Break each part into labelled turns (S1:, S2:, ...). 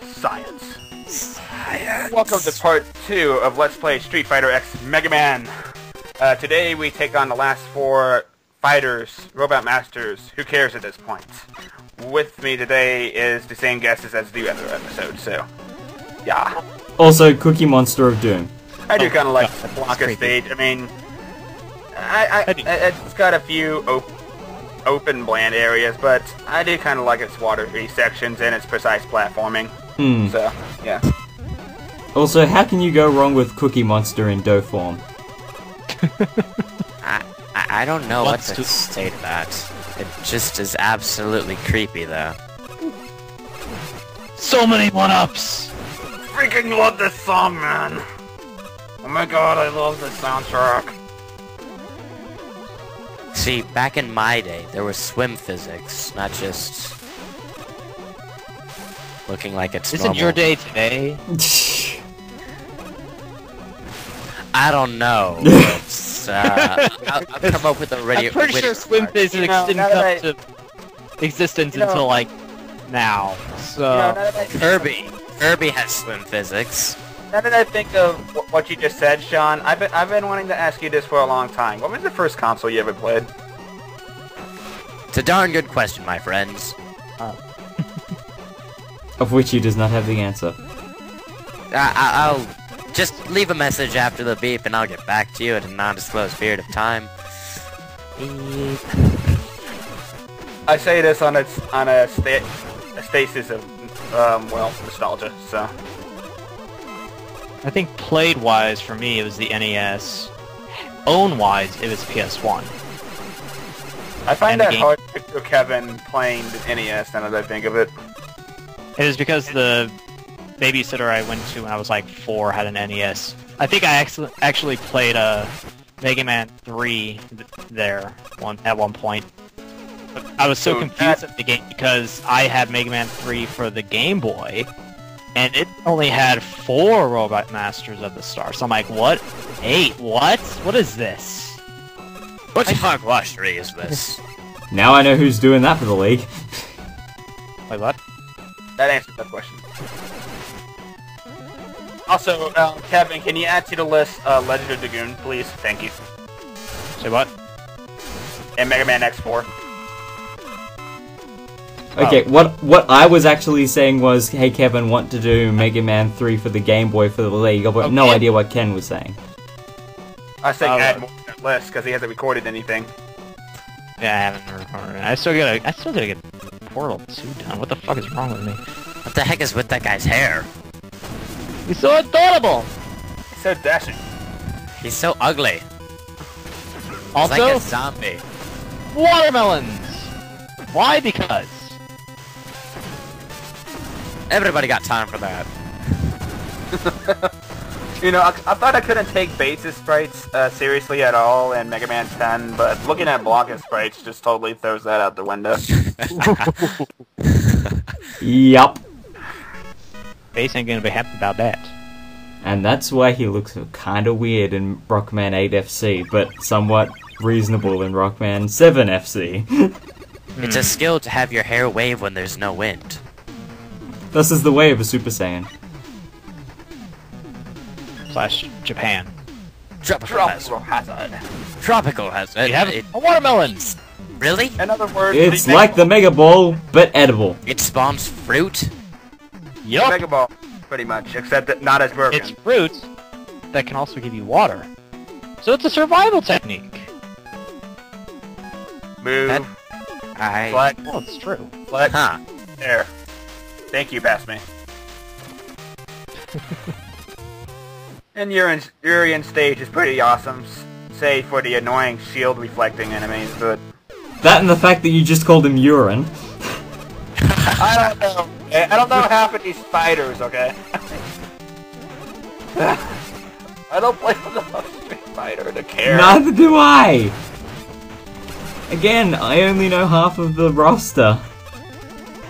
S1: Science.
S2: Science.
S1: Welcome to part 2 of Let's Play Street Fighter X Mega Man. Today we take on the last 4 fighters, Robot Masters. Who cares at this point? With me today is the same guesses as the other episode, so yeah.
S3: Also, Cookie Monster of Doom.
S1: I do kind of like the Blanca stage. I mean, it's got a few open bland areas, but I do kind of like its watery sections and its precise platforming. So, yeah.
S3: Also, how can you go wrong with Cookie Monster in dough form?
S2: I don't know what to say to that. It just is absolutely creepy, though.
S4: So many one-ups!
S1: Freaking love this song, man! Oh my god, I love this soundtrack.
S2: See, back in my day, there was swim physics, not just looking like it's
S4: Isn't
S2: normal.
S4: your day today?
S2: I don't know. It's, I'll come up with a radio.
S4: I'm pretty sure swim physics didn't come to existence until like now. So
S2: Kirby has swim physics.
S1: Now that I think of what you just said, Sean, I've been wanting to ask you this for a long time. What was the first console you ever played?
S2: It's a darn good question, my friends.
S3: Of which he does not have the answer.
S2: I'll just leave a message after the beep, and I'll get back to you at a non-disclosed period of time. Beep.
S1: I say this on a stasis of well, nostalgia. So
S4: I think played-wise for me it was the NES. Own-wise it was PS1.
S1: I find that hard to picture Kevin playing the NES now that I think of it.
S4: It was because the babysitter I went to when I was like 4 had an NES. I think I actually played Mega Man 3 there at one point. But I was so confused at the game because I had Mega Man 3 for the Game Boy, and it only had 4 Robot Masters at the start. So I'm like, what? 8? What? What is this?
S2: What hogwash is this?
S3: Now I know who's doing that for the league.
S4: Wait, what?
S1: That answers that question. Also, Kevin, can you add to the list Legend of Dragoon, please? Thank you.
S4: Say what?
S1: And Mega Man X4.
S3: Okay, what I was actually saying was, hey Kevin, want to do Mega Man 3 for the Game Boy for the league. I've got no idea what Ken was saying.
S1: I was saying add more to that list because he hasn't recorded anything.
S4: Yeah, I haven't recorded it. I still gotta get Portal 2 done. What the fuck is wrong with me?
S2: What the heck is with that guy's hair?
S4: He's so adorable!
S1: He's so dashing.
S2: He's so ugly.
S4: Also,
S2: He's like a zombie.
S4: watermelons! Why? Because.
S2: Everybody got time for that.
S1: You know, I thought I couldn't take Bates' sprites seriously at all in Mega Man 10, but looking at Blanca's sprites just totally throws that out the window.
S3: Yup.
S4: Base ain't gonna be happy about that.
S3: And that's why he looks kinda weird in Rockman 8 FC, but somewhat reasonable in Rockman 7 FC.
S2: It's a skill to have your hair wave when there's no wind.
S3: This is the way of a Super Saiyan.
S4: / Japan.
S2: Tropical hazard. Tropical hazard.
S4: You have a watermelon!
S2: Really?
S1: In other words,
S3: It's like the Mega Ball, but edible.
S2: It spawns fruit?
S4: Yup!
S1: Mega Ball, pretty much, except that not as broken.
S4: It's fruit that can also give you water. So it's a survival technique.
S1: Move.
S2: I...
S4: Oh, it's true.
S1: Flex.
S2: Huh.
S1: There. Thank you, pass me. And Urian stage is pretty awesome, save for the annoying shield reflecting enemies, but...
S3: That and the fact that you just called him urine.
S1: I don't know. I don't know half of these fighters, okay? I don't play enough Street Fighter to care.
S3: Neither do I! Again, I only know half of the roster.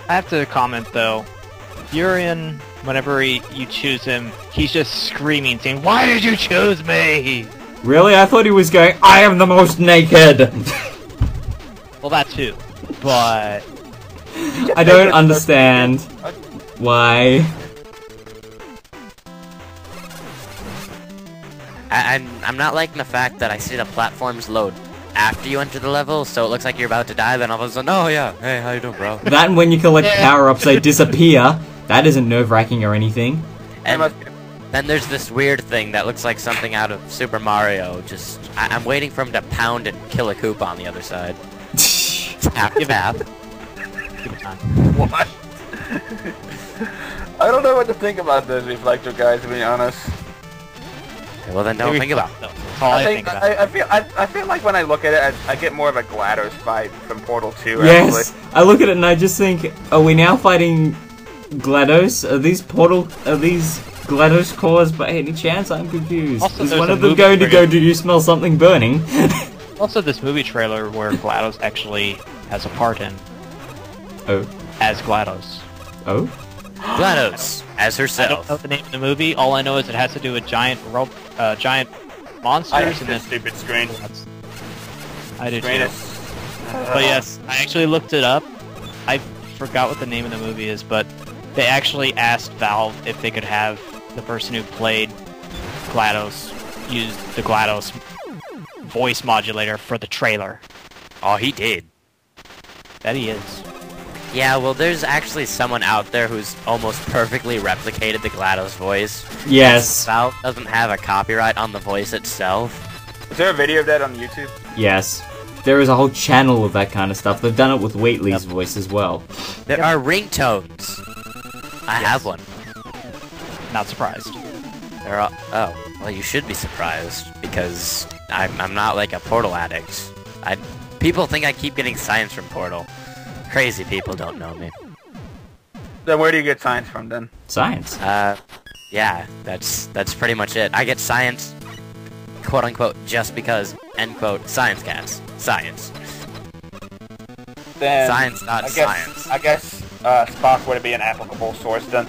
S4: I have to comment though. Urian, whenever you choose him, he's just screaming, saying, "Why did you choose me?"
S3: Really? I thought he was going, I am the most naked!
S4: Well, that too. But
S3: I don't understand why.
S2: I'm not liking the fact that I see the platforms load after you enter the level, so it looks like you're about to die, then all of a sudden, oh yeah, hey, how you doing, bro?
S3: That and when you collect power-ups, they disappear. That isn't nerve-wracking or anything.
S2: And then there's this weird thing that looks like something out of Super Mario. Just, I'm waiting for him to pound and kill a Koopa on the other side. Tap, tap.
S1: What? I don't know what to think about those reflector guys, to be honest.
S2: Okay, well then don't think about it.
S4: That's all I think about.
S1: I feel like when I look at it, I get more of a GLaDOS vibe from Portal 2,
S3: Yes,
S1: actually.
S3: I look at it and I just think, are we now fighting GLaDOS? Are these GLaDOS cores by any chance? I'm confused.
S4: Also,
S3: Is
S4: there's
S3: one
S4: a
S3: of them
S4: movie
S3: going to
S4: where
S3: go, do you smell something burning?
S4: Also, this movie trailer where GLaDOS actually has a part in
S3: Oh.
S4: as GLaDOS.
S3: Oh?
S2: GLaDOS, as
S4: I don't
S2: herself.
S4: know the name of the movie. All I know is it has to do with giant monsters
S1: I
S4: and
S1: have
S4: then.
S1: this stupid screen.
S4: I did
S1: Screen
S4: too.
S1: is...
S4: But yes, I actually looked it up. I forgot what the name of the movie is, but they actually asked Valve if they could have the person who played GLaDOS use the GLaDOS voice modulator for the trailer.
S2: Oh, he did.
S4: That he is.
S2: Yeah, well, there's actually someone out there who's almost perfectly replicated the GLaDOS voice.
S3: Yes.
S2: Valve doesn't have a copyright on the voice itself.
S1: Is there a video of that on YouTube?
S3: Yes. There is a whole channel of that kind of stuff. They've done it with Wheatley's voice as well.
S2: There are ringtones. I have one.
S4: Not surprised.
S2: There are. Oh, well, you should be surprised because I'm not like a Portal addict. People think I keep getting science from Portal. Crazy people don't know me.
S1: Then where do you get science from, then?
S3: Science.
S2: Yeah, that's pretty much it. I get science, quote unquote, just because, end quote, science cast. Science.
S1: Then
S2: Science, not science.
S1: I guess Spock would be an applicable source, then.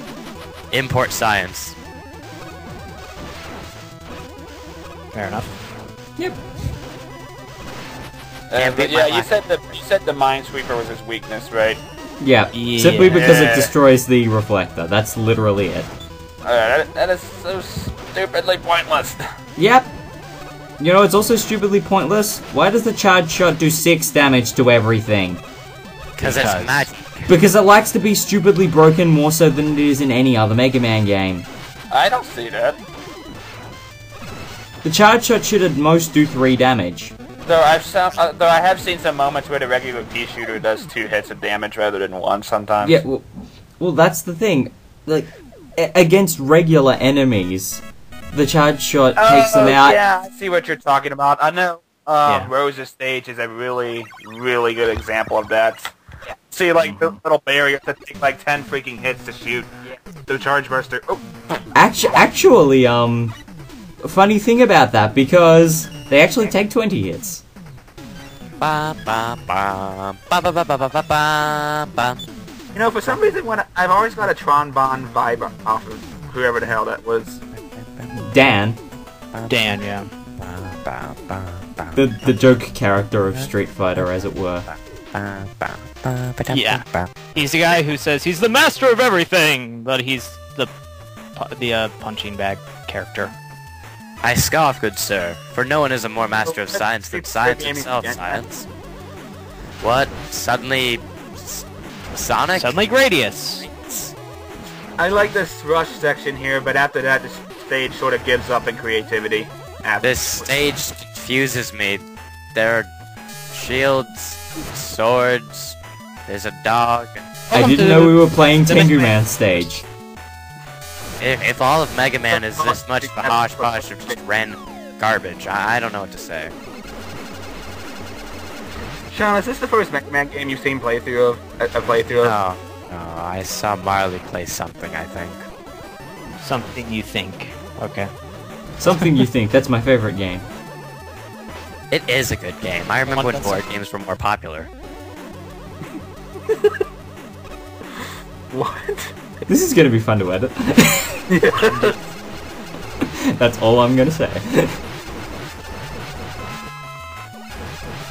S2: Import science.
S4: Fair enough.
S3: Yep.
S2: Can't
S1: But
S2: beat
S1: yeah,
S2: my
S1: you said the Minesweeper was his weakness, right?
S3: Yeah.
S4: Yeah.
S3: Simply because it
S1: Yeah.
S3: destroys the reflector. That's literally it.
S1: That is so stupidly pointless.
S3: Yep. You know, it's also stupidly pointless. Why does the charge shot do 6 damage to everything?
S2: Because it's magic.
S3: Because it likes to be stupidly broken more so than it is in any other Mega Man game.
S1: I don't see that.
S3: The charge shot should at most do 3 damage.
S1: Though I have seen some moments where the regular pea shooter does 2 hits of damage rather than 1 sometimes.
S3: Yeah, well that's the thing. Like, against regular enemies, the charge shot takes them out.
S1: Yeah, I see what you're talking about. I know
S4: Yeah.
S1: Rose's stage is a really, really good example of that. See, like, the little barrier to take, like, 10 freaking hits to shoot the charge burster. Oh.
S3: Actually, funny thing about that, because they actually take 20 hits.
S2: Ba ba ba ba ba ba ba ba ba ba ba.
S1: You know, for some reason, I've always got a Tron Bond vibe off of whoever the hell that was.
S3: Dan,
S4: Dan, yeah.
S2: Ba, ba, ba,
S3: the joke character of Street Fighter, as it were.
S2: ba, ba, ba, ba,
S4: Yeah.
S2: ba.
S4: He's the guy who says he's the master of everything, but he's the punching bag character.
S2: I scoff, good sir, for no one is a more master of science than science itself, science. What? Suddenly... Sonic?
S4: Suddenly Gradius.
S1: I like this rush section here, but after that, the stage sort of gives up in creativity.
S2: This stage confuses me. There are shields, swords, there's a dog.
S3: I didn't know we were playing Tengu Man stage.
S2: If all of Mega Man is this much of a hodgepodge of just random garbage, I don't know what to say.
S1: Sean, is this the first Mega Man game you've seen playthrough of? A playthrough of?
S2: No, I saw Marley play something, I think.
S4: Something you think. Okay.
S3: Something you think, that's my favorite game.
S2: It is a good game. I remember when board games were more popular.
S1: What?
S3: This is gonna be fun to edit. That's all I'm gonna say.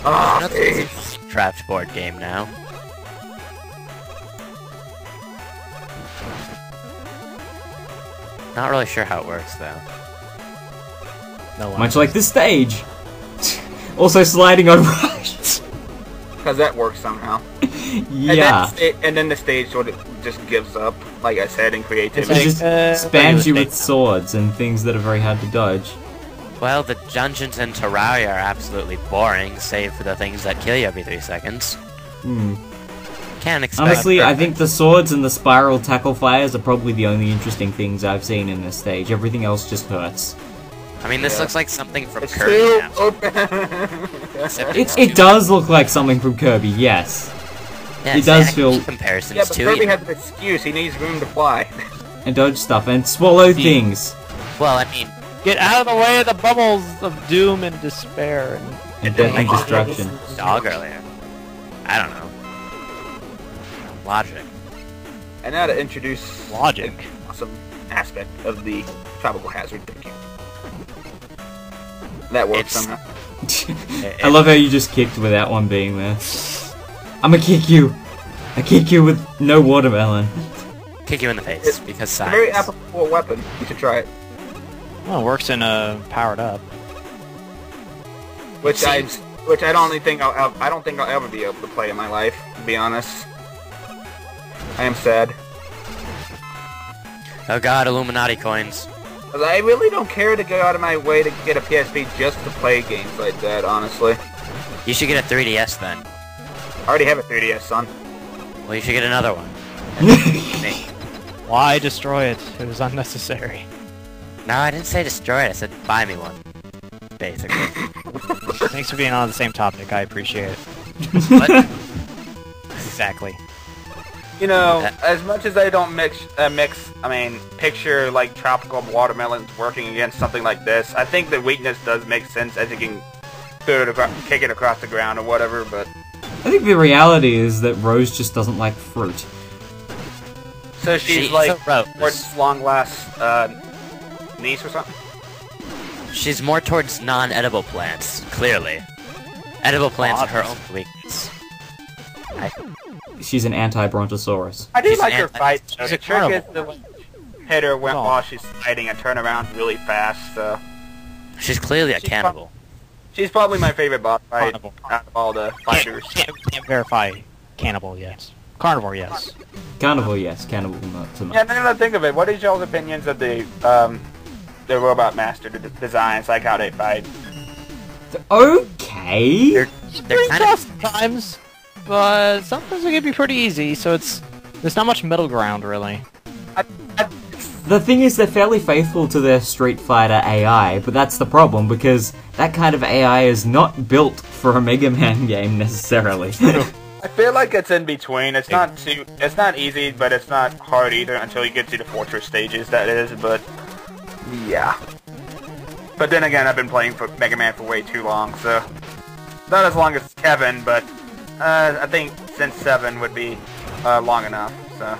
S1: Oh,
S2: That's
S1: jeez.
S2: a trapped board game now. Not really sure how it works though.
S4: No
S3: Much like this stage. Also sliding on right.
S1: Because that works somehow.
S3: Yeah.
S1: And then the stage sort of just gives up, like I said, in
S3: It
S1: creativity.
S3: just spams you with swords and things that are very hard to dodge.
S2: Well, the dungeons in Terraria are absolutely boring, save for the things that kill you every 3 seconds. Can't expect.
S3: Honestly, I think the swords and the spiral tackle fires are probably the only interesting things I've seen in this stage. Everything else just hurts.
S2: I mean, this looks like something from
S1: It's
S2: Kirby.
S1: too
S2: Now.
S1: open.
S2: Except
S3: It does look like something from Kirby, yes.
S2: Yeah,
S3: it does
S2: see, I
S3: feel-
S2: can make comparisons
S1: Yeah, but
S2: too.
S1: Kirby
S2: You know.
S1: has an excuse. He needs room to fly.
S3: And dodge stuff and swallow things.
S2: Well, I mean,
S4: Get out of the way of the bubbles of doom and despair.
S3: And death and destruction.
S2: dog earlier. I don't know. Logic.
S1: And now to introduce
S4: Logic.
S1: an awesome aspect of the tropical hazard. Thank you. That works
S2: It's-
S1: somehow.
S3: I love how you just kicked without one being there. I'ma kick you. I kick you with no watermelon.
S2: Kick you in the face
S1: It's
S2: because
S1: a very
S2: science.
S1: applicable weapon. You should try it.
S4: Well, it works in powered up.
S1: Which I
S2: Seems-
S1: don't think I'll ever be able to play in my life. To be honest, I am sad.
S2: Oh god, Illuminati coins.
S1: 'Cause I really don't care to go out of my way to get a PSP just to play games like that. Honestly,
S2: You should get a 3DS then.
S1: I already have a 3DS, son.
S2: Well, you should get another one. Me.
S4: Why destroy it? It was unnecessary.
S2: No, I didn't say destroy it. I said buy me one. Basically.
S4: Thanks for being on the same topic. I appreciate it.
S2: What?
S4: Exactly.
S1: You know, as much as I don't picture like tropical watermelons working against something like this, I think the weakness does make sense as you can kick it across the ground or whatever, but...
S3: I think the reality is that Rose just doesn't like fruit.
S1: So she's
S2: She's
S1: like,
S2: a rose.
S1: towards long last, niece or something?
S2: She's more towards non-edible plants, clearly. Edible plants are her own weakness.
S3: She's an anti-brontosaurus.
S1: I do
S2: She's
S1: like
S2: an
S1: her fight, though.
S4: she's
S1: The
S4: a
S1: trick is
S4: carnivore.
S1: to hit her while she's fighting and turn around really fast, so...
S2: She's clearly a
S1: She's
S2: cannibal.
S1: She's probably my favorite boss fight
S4: Carnivore.
S1: out of all the fighters.
S4: Can't verify. Cannibal, yes. Carnivore, yes.
S3: Carnival, yes. Cannibal, not so much.
S1: Yeah, now that I think of it, what is y'all's opinions of the Robot Master designs, like how they fight?
S3: Okay.
S2: They're kind
S4: tough
S2: of...
S4: sometimes, but sometimes it can be pretty easy. So there's not much middle ground really.
S3: The thing is, they're fairly faithful to their Street Fighter AI, but that's the problem, because that kind of AI is not built for a Mega Man game, necessarily.
S1: I feel like it's in between. It's not easy, but it's not hard either until you get to the fortress stages, that is, but... Yeah. But then again, I've been playing for Mega Man for way too long, so... Not as long as Kevin, but... I think since 7 would be long enough, so...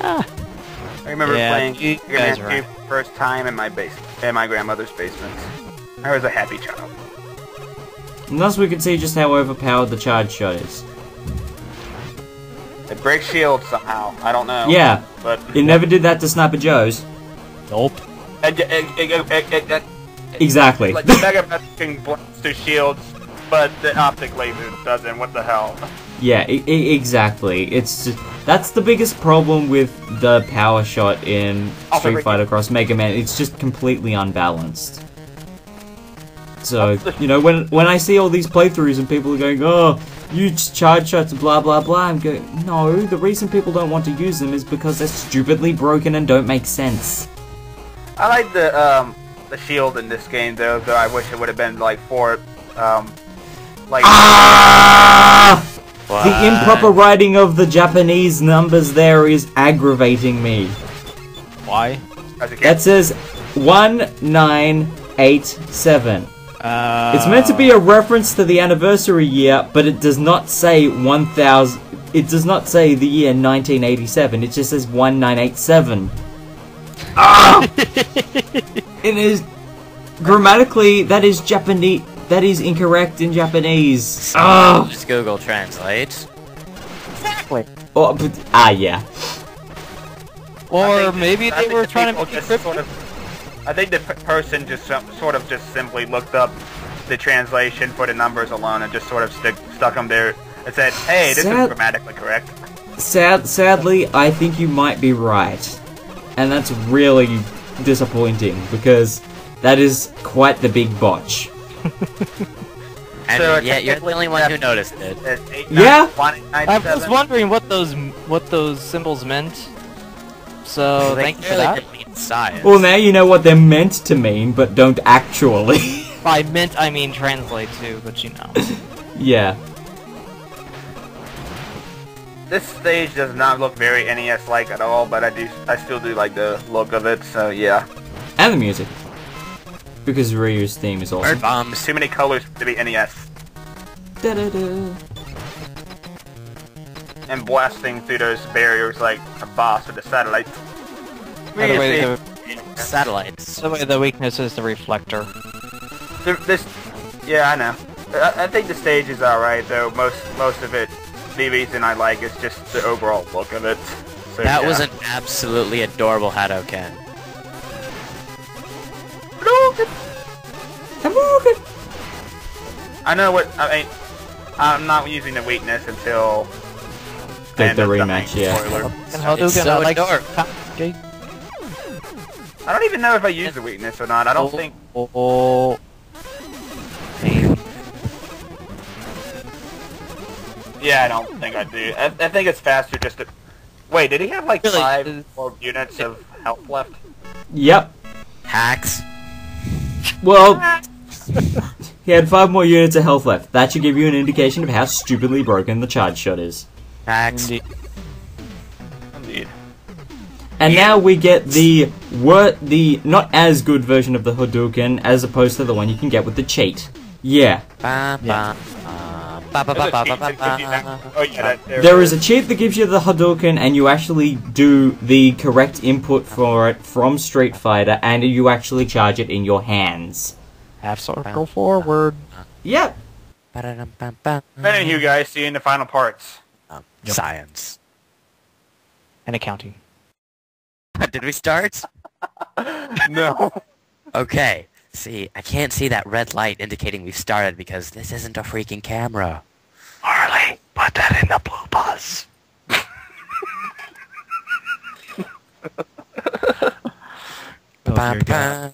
S1: I remember playing
S4: you
S1: Mega
S4: guys
S1: Man
S4: are
S1: 2
S4: right.
S1: for the first time in my grandmother's basement. I was a happy child.
S3: And thus we can see just how overpowered the charge shot is.
S1: It breaks shields somehow. I don't know.
S3: Yeah,
S1: But
S3: it never did that to Sniper Joe's.
S4: Nope.
S3: Exactly.
S1: Like the Mega Man can blast through shields, but the optic laser doesn't. What the hell?
S3: Yeah, exactly. It's just, that's the biggest problem with the power shot in Street Fighter Cross Mega Man. It's just completely unbalanced. So, you know, when I see all these playthroughs and people are going, oh, use charge shots, blah blah blah, I'm going, no, the reason people don't want to use them is because they're stupidly broken and don't make sense.
S1: I like the shield in this game though I wish it would have been like for like
S3: The improper writing of the Japanese numbers there is aggravating me.
S4: Why?
S1: as a kid.
S3: That says 1987. It's meant to be a reference to the anniversary year, but it does not say 1000. It does not say the year 1987. It just says 1987. Ah! It is grammatically that is Japanese. That is incorrect in Japanese. Ah!
S2: Just Google Translate.
S4: Exactly.
S3: Oh, yeah.
S4: Or
S1: I think
S4: maybe they were
S1: the
S4: trying to
S1: people
S4: make it
S1: just sort
S4: cryptic.
S1: of I think the person just sort of just simply looked up the translation for the numbers alone and just sort of stuck them there and said, "Hey, this is grammatically correct."
S3: Sadly, I think you might be right, and that's really disappointing because that is quite the big botch.
S2: And
S1: So
S2: yet you're the only one who noticed it.
S3: Yeah.
S4: I was wondering what those symbols meant. So thank you for that.
S2: Science.
S3: Well, now you know what they're meant to mean, but don't actually.
S4: By meant, I mean translate too, but you know.
S3: Yeah.
S1: This stage does not look very NES-like at all, but I still do like the look of it. So yeah.
S3: And the music. Because Ryu's theme is awesome.
S2: Bird bombs.
S1: Too many colors to be NES.
S3: Da-da-da.
S1: And blasting through those barriers like a boss with the satellites.
S4: By the way,
S2: Satellites.
S4: the weakness is the reflector.
S1: Yeah, I know. I think the stage is alright though. Most of it, the reason I like is just the overall look of it. So,
S2: That
S1: yeah.
S2: was an absolutely adorable Hadoken.
S1: I know what I mean. I'm not using the weakness until
S3: Like the
S1: end of
S3: rematch, yeah.
S1: spoiler.
S2: It's so adorable.
S1: I don't even know if I use the weakness or not. I don't think. Yeah, I don't think I do. I think it's faster just to... Wait, did he have like
S2: Really?
S1: 5 more units of health left?
S3: Yep.
S2: Hacks.
S3: Well, he had 5 more units of health left. That should give you an indication of how stupidly broken the charge shot is.
S2: Hacks.
S1: Indeed.
S3: And now we get the not as good version of the Hadouken as opposed to the one you can get with the cheat. Yeah.
S2: Ba, ba, ba, ba, ba, ba, ba, ba, ba.
S1: Oh yeah,
S3: There is a cheat that gives you the Hadouken and you actually do the correct input for it from Street Fighter and you actually charge it in your hands.
S4: Half circle forward.
S3: Yep.
S2: Ba-da-dum-bum-bum.
S1: Anywho, guys, see you in the final parts.
S2: Science.
S4: And accounting.
S2: Did we start?
S1: No.
S2: Okay. See, I can't see that red light indicating we've started because this isn't a freaking camera.
S4: Harley, put that in the blue bus.
S2: Ba-ba-ba.